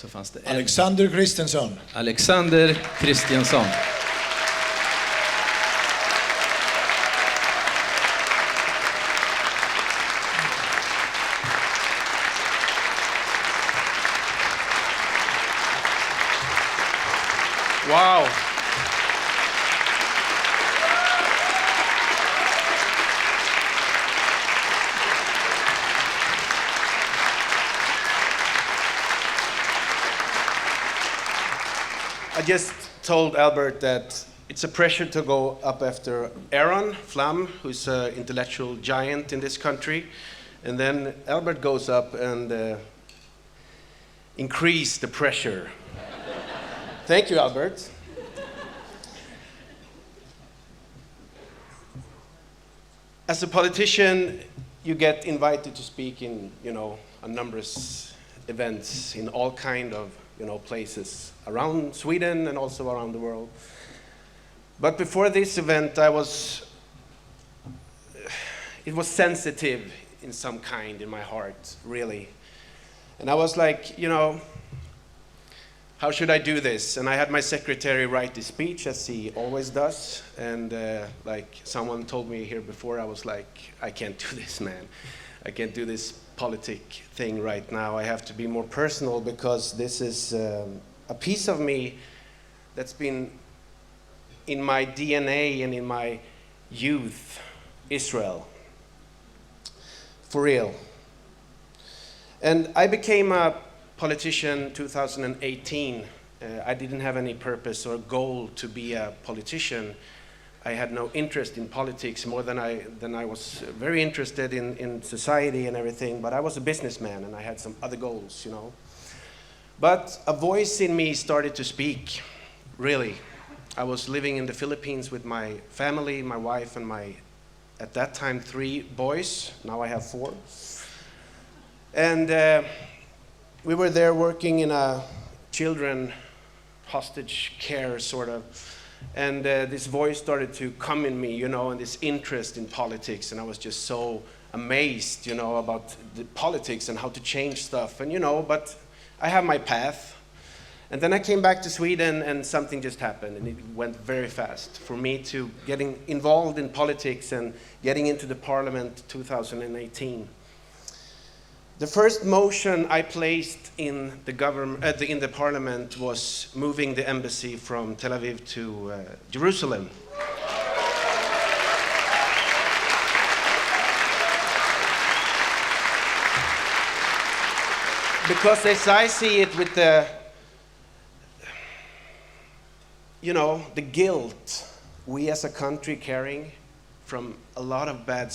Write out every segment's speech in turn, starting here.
så fanns det Alexander Christiansson. Alexander Christiansson. Wow. I just told Albert that it's a pressure to go up after Aaron Flam, who's an intellectual giant in this country, and then Albert goes up and increase the pressure. Thank you, Albert. As a politician, you get invited to speak in, a numerous events in all kind of, places around Sweden and also around the world. But before this event, it was sensitive in some kind in my heart, really. And I was like, how should I do this? And I had my secretary write the speech, as he always does. And like someone told me here before, I was like, I can't do this, man. I can't do this politic thing right now. I have to be more personal, because this is a piece of me that's been in my DNA and in my youth, Israel. For real. And I became a politician 2018. I didn't have any purpose or goal to be a politician. I had no interest in politics more than I was very interested in society and everything, but I was a businessman and I had some other goals, But a voice in me started to speak, really. I was living in the Philippines with my family, my wife and my, at that time, 3 boys. Now I have 4. And we were there working in a children hostage care sort of, and this voice started to come in me, and this interest in politics, and I was just so amazed, about the politics and how to change stuff, and but I have my path. And then I came back to Sweden and something just happened, and it went very fast for me to getting involved in politics and getting into the parliament 2018. The first motion I placed in the government, in the parliament, was moving the embassy from Tel Aviv to Jerusalem. Because as I see it, with the, the guilt we as a country carrying from a lot of bad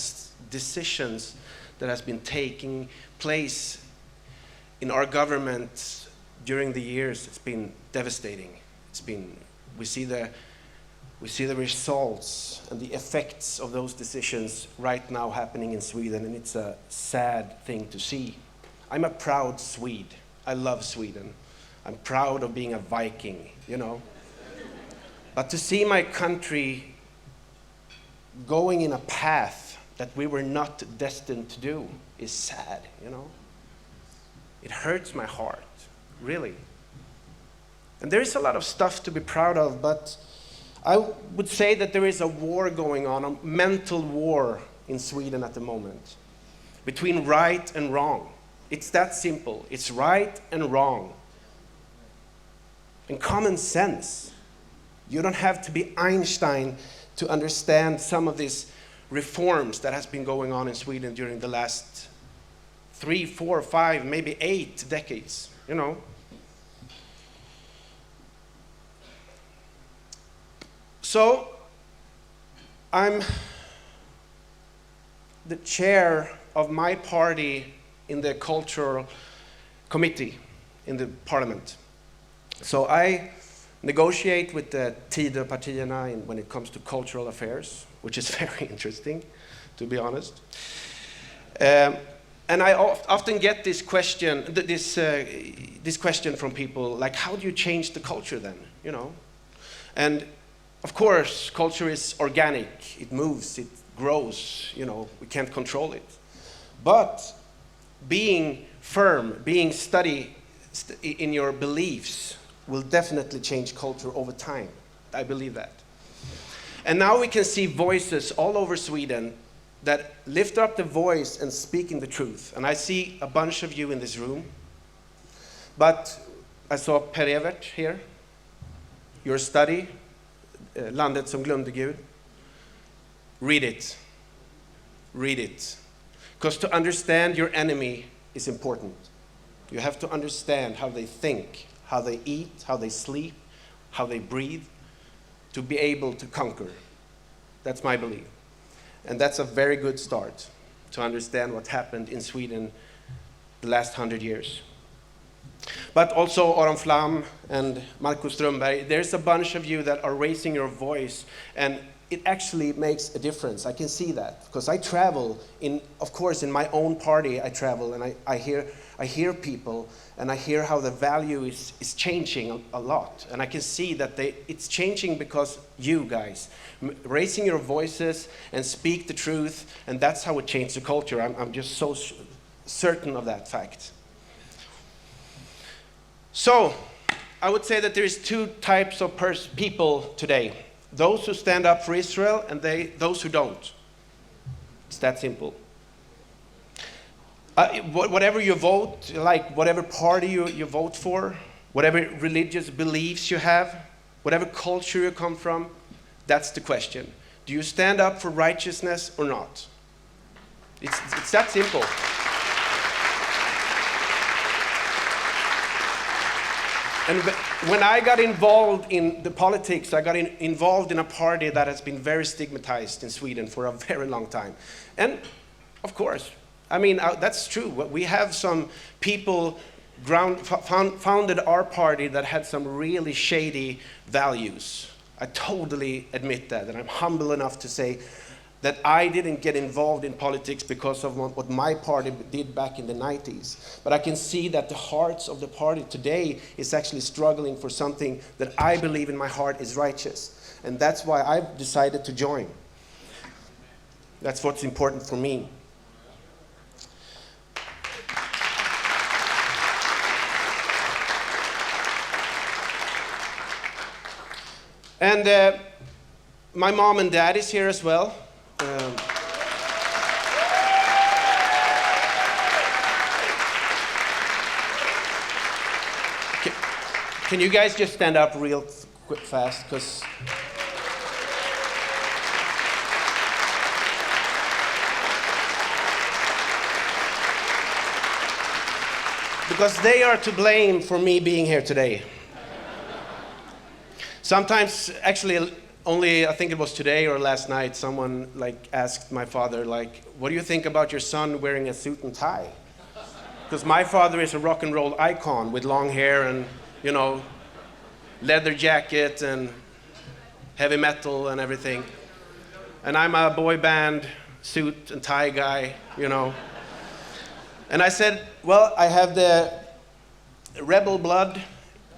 decisions that has been taking place in our government during the years, it's been devastating. We see the results and the effects of those decisions right now happening in Sweden, and it's a sad thing to see. I'm a proud Swede. I love Sweden. I'm proud of being a Viking, But to see my country going in a path that we were not destined to do is sad, It hurts my heart, really. And there is a lot of stuff to be proud of, but I would say that there is a war going on, a mental war in Sweden at the moment, between right and wrong. It's that simple. It's right and wrong. And common sense. You don't have to be Einstein to understand some of these reforms that has been going on in Sweden during the last 3, 4, 5, maybe 8 decades, So, I'm the chair of my party in the cultural committee in the parliament. So I negotiate with the Tidöpartierna when it comes to cultural affairs, which is very interesting, to be honest. And I often get this question, this question from people, like, how do you change the culture then, And of course, culture is organic. It moves, it grows, we can't control it. But being firm, being in your beliefs will definitely change culture over time. I believe that. And now we can see voices all over Sweden that lift up the voice and speaking the truth. And I see a bunch of you in this room. But I saw Per-Evert here. Your study, Landet som glömde Gud. Read it. Read it. Because to understand your enemy is important. You have to understand how they think, how they eat, how they sleep, how they breathe, to be able to conquer. That's my belief. And that's a very good start to understand what happened in Sweden the last 100 years. But also Aron Flam and Marcus Strömberg, there's a bunch of you that are raising your voice, and it actually makes a difference. I can see that because I travel of course, in my own party. I travel and I hear people, and I hear how the value is changing a lot. And I can see that it's changing because you guys raising your voices and speak the truth, and that's how it changed the culture. I'm just so certain of that fact. So I would say that there is two types of people today. Those who stand up for Israel and those who don't. It's that simple. Whatever you vote, like whatever party you vote for, whatever religious beliefs you have, whatever culture you come from, that's the question. Do you stand up for righteousness or not? It's that simple. And when I got involved in the politics, I got involved in a party that has been very stigmatized in Sweden for a very long time. And of course, I mean, that's true. We have some people founded our party that had some really shady values. I totally admit that, and I'm humble enough to say that I didn't get involved in politics because of what my party did back in the 90s. But I can see that the hearts of the party today is actually struggling for something that I believe in my heart is righteous. And that's why I've decided to join. That's what's important for me. And my mom and dad is here as well. Can you guys just stand up real quick, fast? Because they are to blame for me being here today. Sometimes, actually, only I think it was today or last night, someone asked my father, what do you think about your son wearing a suit and tie? Because my father is a rock and roll icon with long hair and, leather jacket and heavy metal and everything. And I'm a boy band suit and tie guy, And I said, well, I have the rebel blood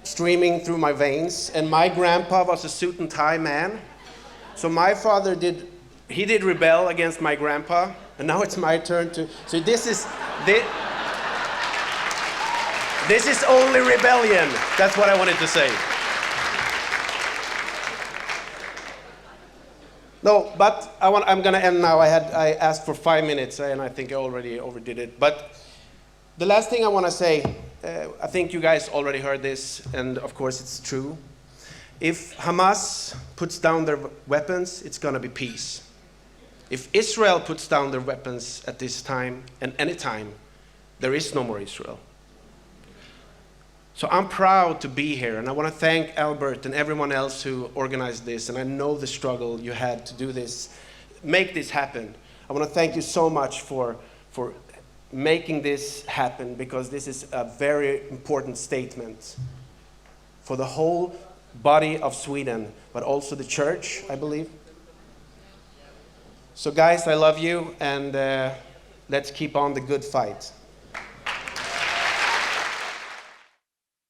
streaming through my veins, and my grandpa was a suit and tie man. So my father did rebel against my grandpa, and now it's my turn to. So this is only rebellion. That's what I wanted to say. No, but I'm going to end now. I asked for 5 minutes, and I think I already overdid it. But the last thing I want to say, I think you guys already heard this, and of course it's true. If Hamas puts down their weapons, it's going to be peace. If Israel puts down their weapons at this time and any time, there is no more Israel. So I'm proud to be here, and I want to thank Albert and everyone else who organized this, and I know the struggle you had to do this, make this happen. I want to thank you so much for making this happen, because this is a very important statement for the whole body of Sweden, but also the church, I believe. So guys, I love you, and let's keep on the good fight.